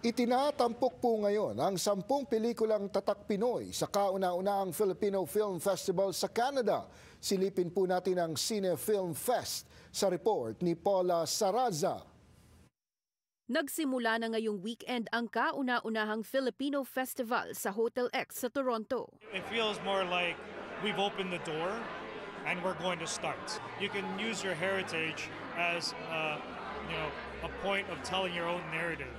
Itinatampok po ngayon ang 10 pelikulang tatak Pinoy sa kauna-unahang Filipino Film Festival sa Canada. Silipin po natin ang Cine Film Fest sa report ni Paula Saraza. Nagsimula na ngayong weekend ang kauna-unahang Filipino Festival sa Hotel X sa Toronto. It feels more like we've opened the door and we're going to start. You can use your heritage as a point of telling your own narrative.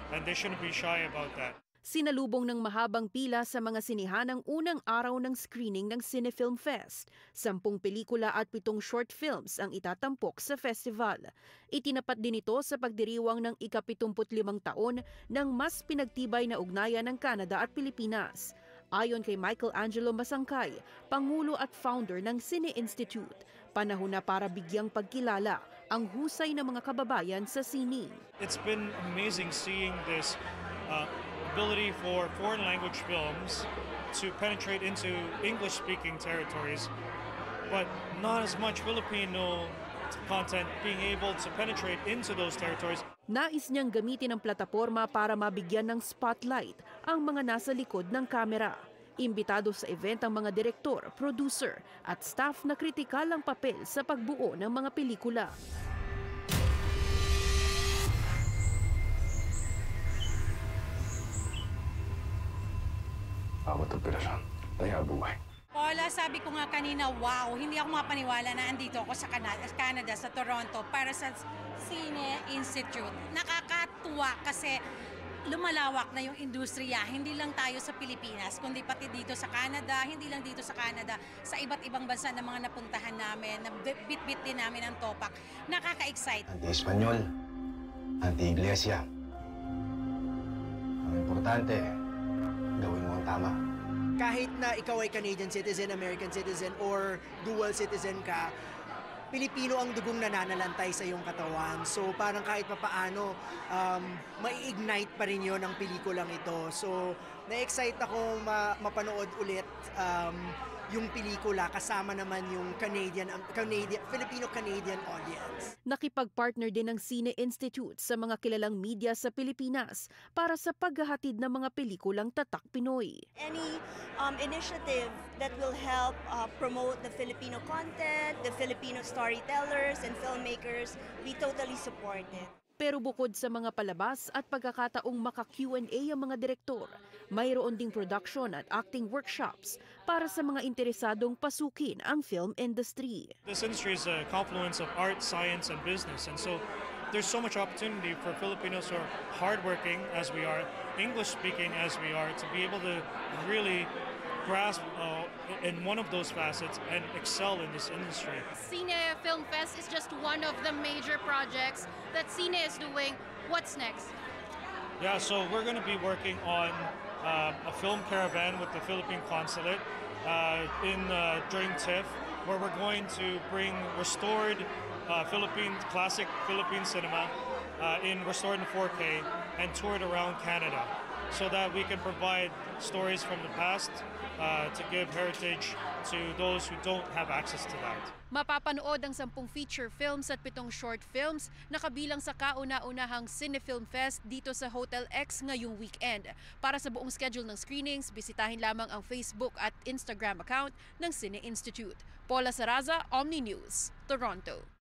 And they shouldn't be shy about that. Sinalubong ng mahabang pila sa mga sinihan ang unang araw ng screening ng Cinefilm Fest. 10 pelikula at 7 short films ang itatampok sa festival. Itinapat din ito sa pagdiriwang ng ika-75 taon ng mas pinagtibay na ugnayan ng Canada at Pilipinas. Ayon kay Michael Angelo Masangkay, Pangulo at founder ng Cine Institute, panahon na para bigyang pagkilala ang husay ng mga kababayan sa sining. It's been amazing seeing this ability for foreign language films to penetrate into English-speaking territories, but not as much Filipino content being able to penetrate into those territories. Nais niyang gamitin ang plataporma para mabigyan ng spotlight ang mga nasa likod ng kamera. Imbitado sa event ang mga direktor, producer at staff na kritikal ang papel sa pagbuo ng mga pelikula. Bawat operasyon, taya buhay. Paula, sabi ko nga kanina, wow, hindi ako mapaniwala na andito ako sa Canada, sa Toronto, para sa Cine Institute. Nakakatuwa kasi lumalawak na yung industriya, hindi lang tayo sa Pilipinas, kundi pati dito sa Canada, hindi lang dito sa Canada, sa iba't ibang bansa na mga napuntahan namin, na bit-bit din namin ang topak. Nakaka-excite. Anti-Espanyol, anti-Iglesia. Ang importante, gawin mo ang tama. Kahit na ikaw ay Canadian citizen, American citizen, or dual citizen ka, Pilipino ang dugong nananalantay sa iyong katawan. So parang kahit papaano, mai-ignite pa rin yun ang pelikulang ito. So na-excite ako mapanood ulit yung pelikula kasama naman yung Filipino-Canadian audience. Nakipag-partner din ng Cine Institute sa mga kilalang media sa Pilipinas para sa paghahatid ng mga pelikulang tatak Pinoy. Any initiative that will help promote the Filipino content, the Filipino storytellers and filmmakers, we totally support it. Pero bukod sa mga palabas at pagkakataong maka-Q&A ang mga direktor, mayroon ding production at acting workshops para sa mga interesadong pasukin ang film industry. This industry is a confluence of art, science, and business. And so there's so much opportunity for Filipinos who are hardworking as we are, English-speaking as we are, to be able to really grasp in one of those facets and excel in this industry. Cine Film Fest is just one of the major projects that Cine is doing. What's next? Yeah, so we're going to be working on a film caravan with the Philippine Consulate during TIFF, where we're going to bring restored classic Philippine cinema restored in 4K and tour it around Canada, so that we can provide stories from the past to give heritage to those who don't have access to that. Mapapanood ang 10 feature films at 7 short films na kabilang sa kauna-unahang Cinefilm Fest dito sa Hotel X ngayong weekend. Para sa buong schedule ng screenings, bisitahin lamang ang Facebook at Instagram account ng Cine Institute. Paula Saraza, Omni News, Toronto.